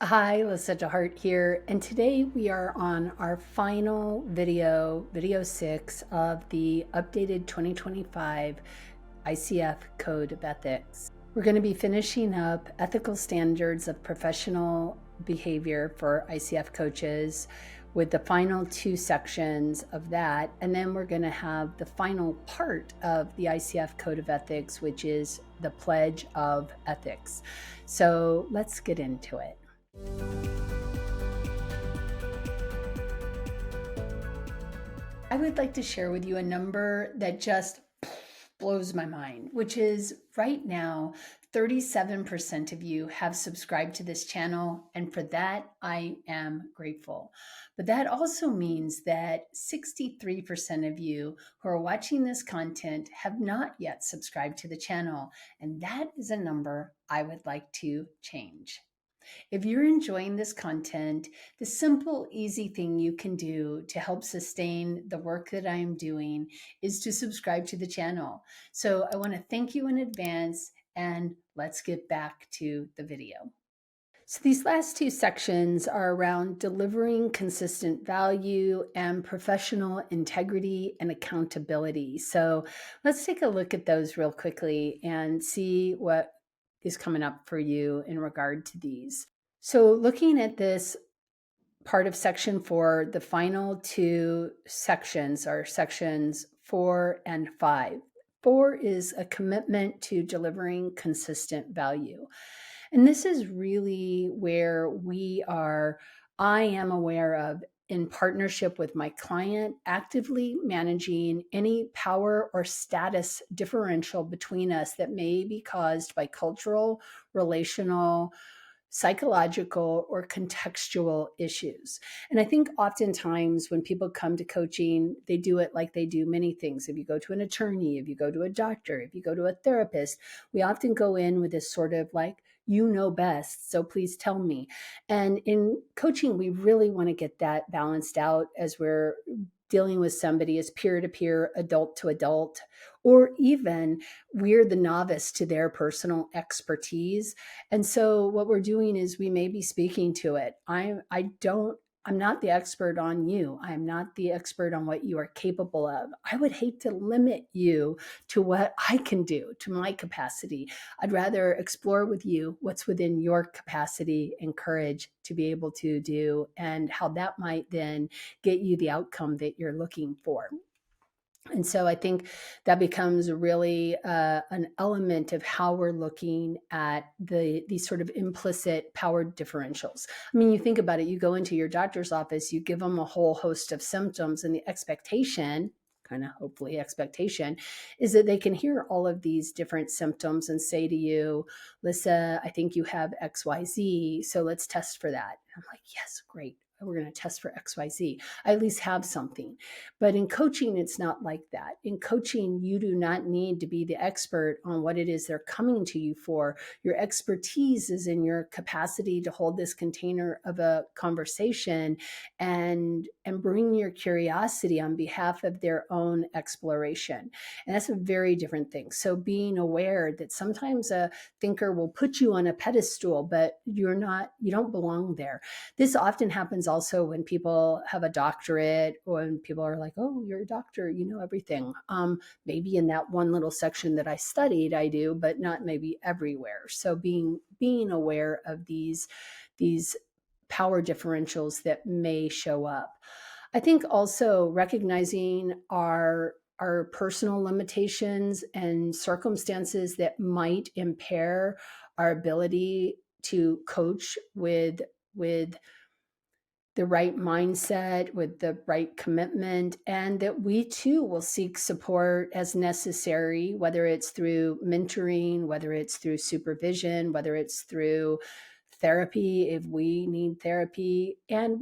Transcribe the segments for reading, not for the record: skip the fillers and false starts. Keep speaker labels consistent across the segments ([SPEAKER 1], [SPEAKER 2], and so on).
[SPEAKER 1] Hi, Lyssa deHart here, and today we are on our final video 6 of the updated 2025 ICF Code of Ethics. We're going to be finishing up ethical standards of professional behavior for ICF coaches with the final 2 sections of that, and then we're going to have the final part of the ICF Code of Ethics, which is the Pledge of Ethics. So let's get into it. I would like to share with you a number that just blows my mind, which is right now, 37% of you have subscribed to this channel, and for that, I am grateful. But that also means that 63% of you who are watching this content have not yet subscribed to the channel, and that is a number I would like to change. If you're enjoying this content, the simple, easy thing you can do to help sustain the work that I am doing is to subscribe to the channel. So I want to thank you in advance, and let's get back to the video. So these last 2 sections are around delivering consistent value and professional integrity and accountability. So let's take a look at those real quickly and see what is coming up for you in regard to these. So looking at this part of section 4, the final 2 sections are sections 4 and 5. 4 is a commitment to delivering consistent value. And this is really where I am aware of, in partnership with my client, actively managing any power or status differential between us that may be caused by cultural, relational, psychological, or contextual issues. And I think oftentimes when people come to coaching, they do it like they do many things. If you go to an attorney, if you go to a doctor, if you go to a therapist, we often go in with this sort of like, you know best, so please tell me. And in coaching, we really want to get that balanced out as we're dealing with somebody as peer-to-peer, adult to adult, or even we're the novice to their personal expertise. And so what we're doing is we may be speaking to it. I'm not the expert on you. I'm not the expert on what you are capable of. I would hate to limit you to what I can do, to my capacity. I'd rather explore with you what's within your capacity and courage to be able to do, and how that might then get you the outcome that you're looking for. And so I think that becomes really an element of how we're looking at these sort of implicit power differentials. I mean, you think about it, you go into your doctor's office, you give them a whole host of symptoms, and the expectation, kind of hopefully expectation, is that they can hear all of these different symptoms and say to you, Lyssa, I think you have XYZ, so let's test for that. And I'm like, yes, great. We're going to test for XYZ. I at least have something. But in coaching, it's not like that. In coaching, you do not need to be the expert on what it is they're coming to you for. Your expertise is in your capacity to hold this container of a conversation and bring your curiosity on behalf of their own exploration. And that's a very different thing. So being aware that sometimes a thinker will put you on a pedestal, but you don't belong there. This often happens also when people have a doctorate, or when people are like, oh, you're a doctor, you know everything. Maybe in that one little section that I studied, I do, but not maybe everywhere. So being aware of these power differentials that may show up. I think also recognizing our personal limitations and circumstances that might impair our ability to coach with the right mindset, with the right commitment, and that we too will seek support as necessary, whether it's through mentoring, whether it's through supervision, whether it's through therapy, if we need therapy, and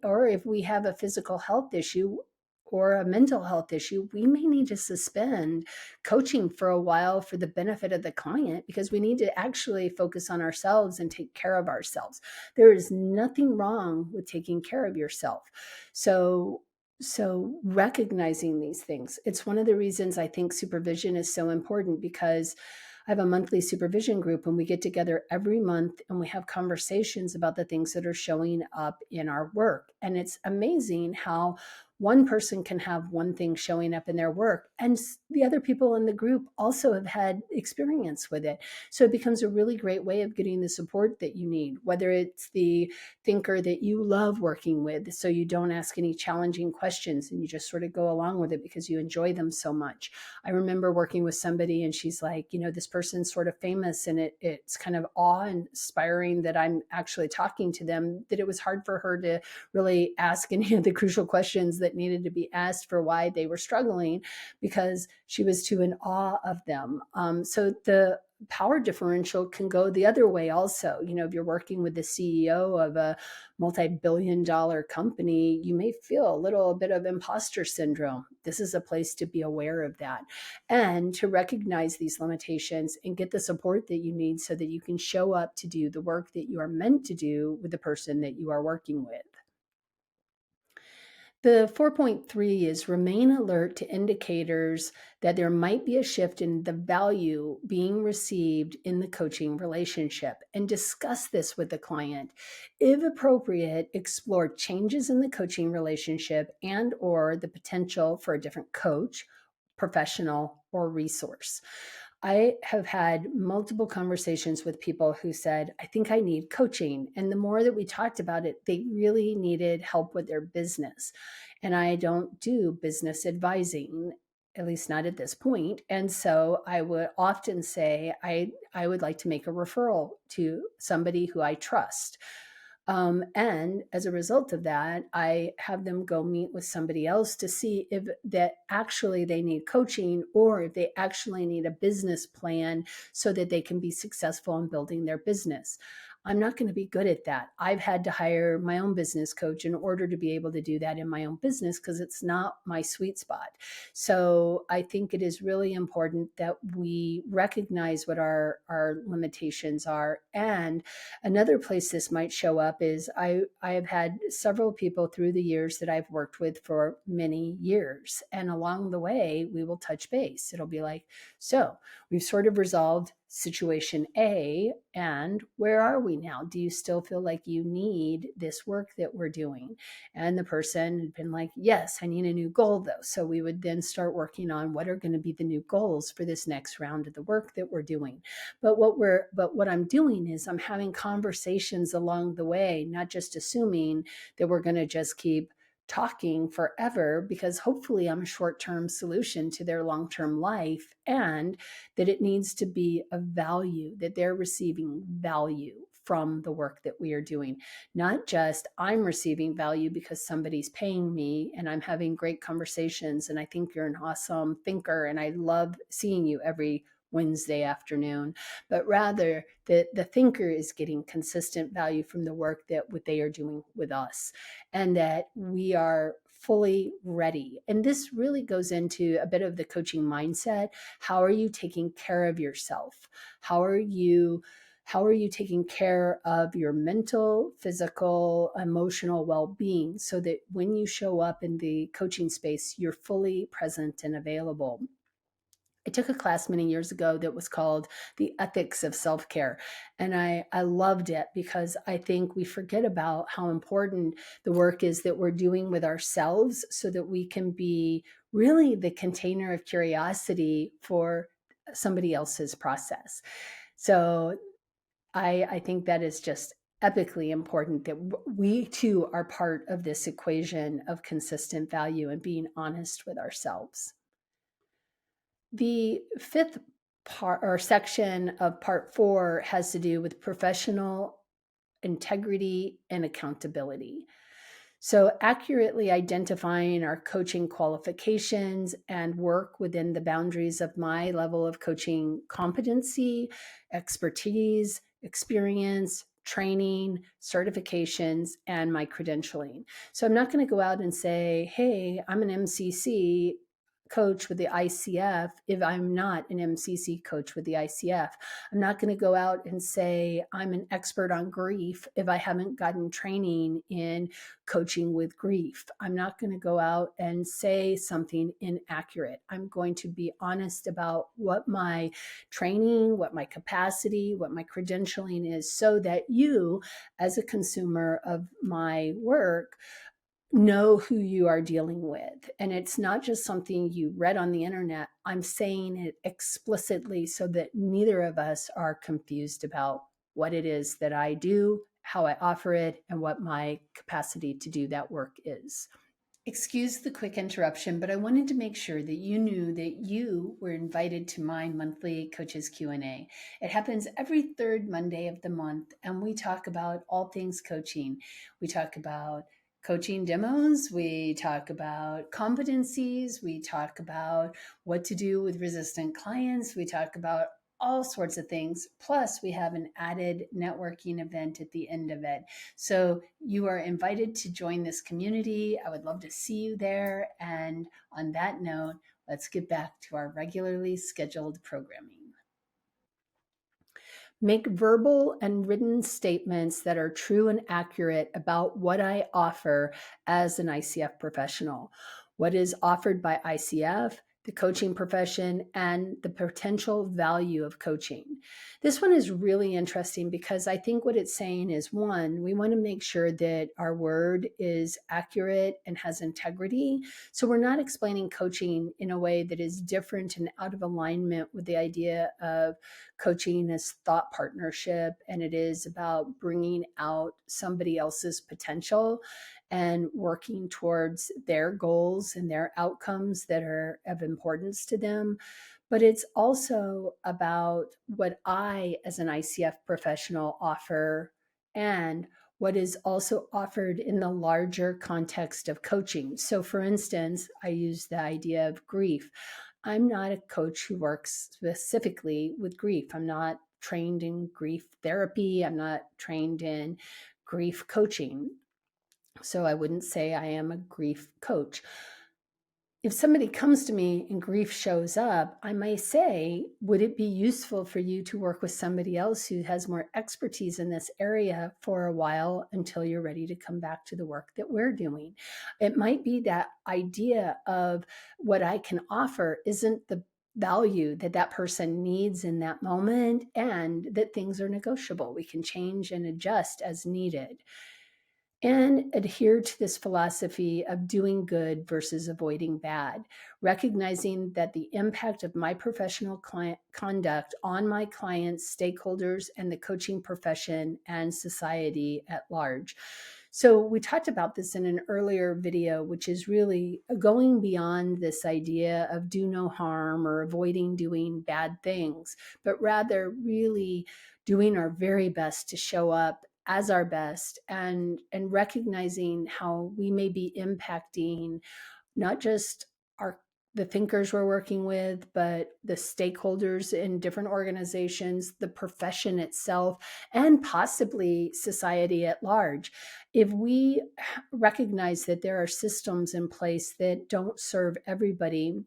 [SPEAKER 1] or if we have a physical health issue or a mental health issue, we may need to suspend coaching for a while for the benefit of the client, because we need to actually focus on ourselves and take care of ourselves. There is nothing wrong with taking care of yourself. So recognizing these things, it's one of the reasons I think supervision is so important, because I have a monthly supervision group, and we get together every month and we have conversations about the things that are showing up in our work. And it's amazing how one person can have one thing showing up in their work, and the other people in the group also have had experience with it. So it becomes a really great way of getting the support that you need, whether it's the thinker that you love working with, so you don't ask any challenging questions and you just sort of go along with it because you enjoy them so much. I remember working with somebody and she's like, this person's sort of famous, and it's kind of awe-inspiring that I'm actually talking to them, that it was hard for her to really ask any of the crucial questions that needed to be asked for why they were struggling, because she was too in awe of them. So the power differential can go the other way also. If you're working with the CEO of a multi-billion-dollar company, you may feel a little bit of imposter syndrome. This is a place to be aware of that and to recognize these limitations and get the support that you need so that you can show up to do the work that you are meant to do with the person that you are working with. The 4.3 is remain alert to indicators that there might be a shift in the value being received in the coaching relationship, and discuss this with the client. If appropriate, explore changes in the coaching relationship and or the potential for a different coach, professional, or resource. I have had multiple conversations with people who said, I think I need coaching. And the more that we talked about it, they really needed help with their business. And I don't do business advising, at least not at this point. And so I would often say, I would like to make a referral to somebody who I trust. And as a result of that, I have them go meet with somebody else to see if that actually they need coaching, or if they actually need a business plan so that they can be successful in building their business. I'm not going to be good at that. I've had to hire my own business coach in order to be able to do that in my own business because it's not my sweet spot. So I think it is really important that we recognize what our limitations are. And another place this might show up is I have had several people through the years that I've worked with for many years. And along the way, we will touch base. It'll be like, so we've sort of resolved situation A, and where are we now? Do you still feel like you need this work that we're doing? And the person had been like, yes, I need a new goal though. So we would then start working on what are going to be the new goals for this next round of the work that we're doing. But what I'm doing is I'm having conversations along the way, not just assuming that we're going to just keep talking forever, because hopefully I'm a short-term solution to their long-term life, and that it needs to be a value, that they're receiving value from the work that we are doing. Not just I'm receiving value because somebody's paying me and I'm having great conversations and I think you're an awesome thinker and I love seeing you every Wednesday afternoon, but rather that the thinker is getting consistent value from the work that what they are doing with us, and that we are fully ready. And this really goes into a bit of the coaching mindset. How are you taking care of yourself? How are you taking care of your mental, physical, emotional well-being so that when you show up in the coaching space, you're fully present and available? I took a class many years ago that was called The Ethics of Self-Care. And I loved it because I think we forget about how important the work is that we're doing with ourselves so that we can be really the container of curiosity for somebody else's process. So I think that is just epically important, that we too are part of this equation of consistent value and being honest with ourselves. The fifth part or section of part 4 has to do with professional integrity and accountability. So, accurately identifying our coaching qualifications and work within the boundaries of my level of coaching competency, expertise, experience, training, certifications, and my credentialing. So, I'm not going to go out and say, hey, I'm an MCC coach with the ICF if I'm not an MCC coach with the ICF. I'm not going to go out and say I'm an expert on grief if I haven't gotten training in coaching with grief. I'm not going to go out and say something inaccurate. I'm going to be honest about what my training, what my capacity, what my credentialing is, so that you, as a consumer of my work, know who you are dealing with. And it's not just something you read on the internet. I'm saying it explicitly so that neither of us are confused about what it is that I do, how I offer it, and what my capacity to do that work is. Excuse the quick interruption, but I wanted to make sure that you knew that you were invited to my monthly Coaches Q&A. It happens every third Monday of the month, and we talk about all things coaching. We talk about coaching demos, we talk about competencies, we talk about what to do with resistant clients, we talk about all sorts of things. Plus, we have an added networking event at the end of it. So you are invited to join this community. I would love to see you there. And on that note, let's get back to our regularly scheduled programming. Make verbal and written statements that are true and accurate about what I offer as an ICF professional, what is offered by ICF, the coaching profession, and the potential value of coaching. This one is really interesting because I think what it's saying is, one, we want to make sure that our word is accurate and has integrity. So we're not explaining coaching in a way that is different and out of alignment with the idea of coaching as thought partnership, and it is about bringing out somebody else's potential and working towards their goals and their outcomes that are of importance to them. But it's also about what I, as an ICF professional, offer and what is also offered in the larger context of coaching. So, for instance, I use the idea of grief. I'm not a coach who works specifically with grief. I'm not trained in grief therapy. I'm not trained in grief coaching. So I wouldn't say I am a grief coach. If somebody comes to me and grief shows up, I may say, would it be useful for you to work with somebody else who has more expertise in this area for a while until you're ready to come back to the work that we're doing? It might be that idea of what I can offer isn't the value that that person needs in that moment, and that things are negotiable. We can change and adjust as needed. And adhere to this philosophy of doing good versus avoiding bad, recognizing that the impact of my professional conduct on my clients, stakeholders, and the coaching profession and society at large. So we talked about this in an earlier video, which is really going beyond this idea of do no harm or avoiding doing bad things, but rather really doing our very best to show up as our best, and recognizing how we may be impacting not just the thinkers we're working with, but the stakeholders in different organizations, the profession itself, and possibly society at large. If we recognize that there are systems in place that don't serve everybody,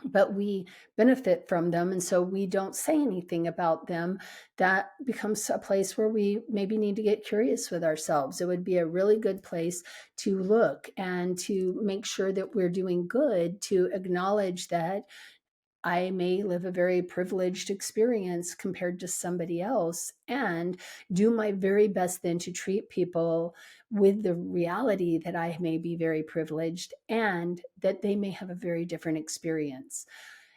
[SPEAKER 1] but we benefit from them, and so we don't say anything about them, that becomes a place where we maybe need to get curious with ourselves. It would be a really good place to look and to make sure that we're doing good, to acknowledge that I may live a very privileged experience compared to somebody else, and do my very best then to treat people with the reality that I may be very privileged and that they may have a very different experience.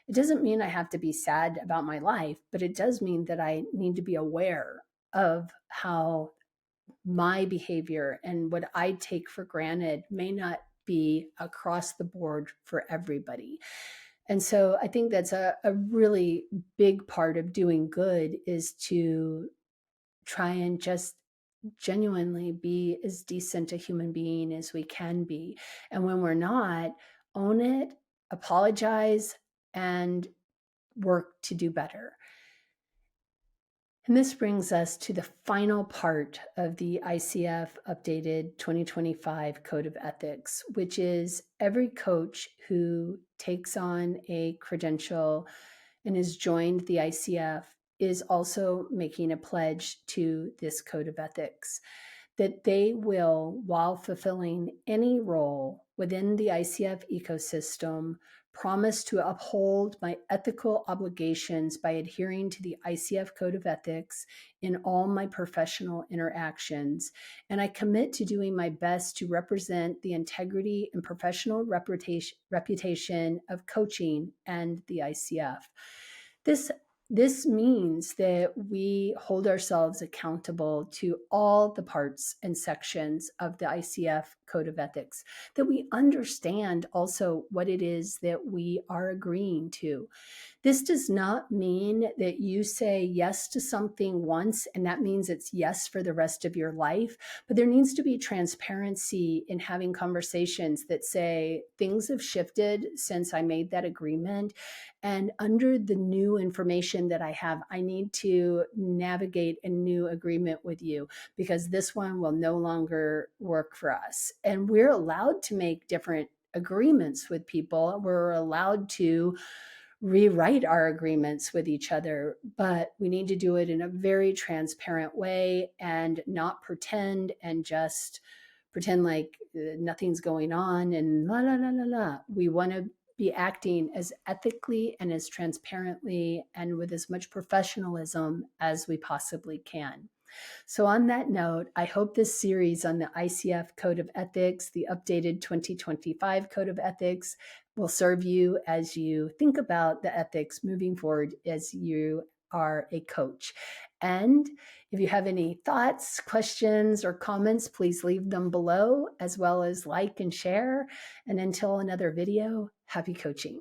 [SPEAKER 1] It doesn't mean I have to be sad about my life, but it does mean that I need to be aware of how my behavior and what I take for granted may not be across the board for everybody. And so I think that's a really big part of doing good, is to try and just genuinely be as decent a human being as we can be. And when we're not, own it, apologize, and work to do better. And this brings us to the final part of the ICF updated 2025 Code of Ethics, which is every coach who takes on a credential and has joined the ICF is also making a pledge to this Code of Ethics that they will, while fulfilling any role within the ICF ecosystem, promise to uphold my ethical obligations by adhering to the ICF Code of Ethics in all my professional interactions. And I commit to doing my best to represent the integrity and professional reputation of coaching and the ICF. This means that we hold ourselves accountable to all the parts and sections of the ICF Code of Ethics, that we understand also what it is that we are agreeing to. This does not mean that you say yes to something once and that means it's yes for the rest of your life, but there needs to be transparency in having conversations that say things have shifted since I made that agreement. And under the new information that I have, I need to navigate a new agreement with you because this one will no longer work for us. And we're allowed to make different agreements with people. We're allowed to rewrite our agreements with each other, but we need to do it in a very transparent way and not pretend and just pretend like nothing's going on and la la la la la. We want to be acting as ethically and as transparently and with as much professionalism as we possibly can. So, on that note, I hope this series on the ICF Code of Ethics, the updated 2025 Code of Ethics, will serve you as you think about the ethics moving forward as you are a coach. And if you have any thoughts, questions, or comments, please leave them below, as well as like and share. And until another video, happy coaching.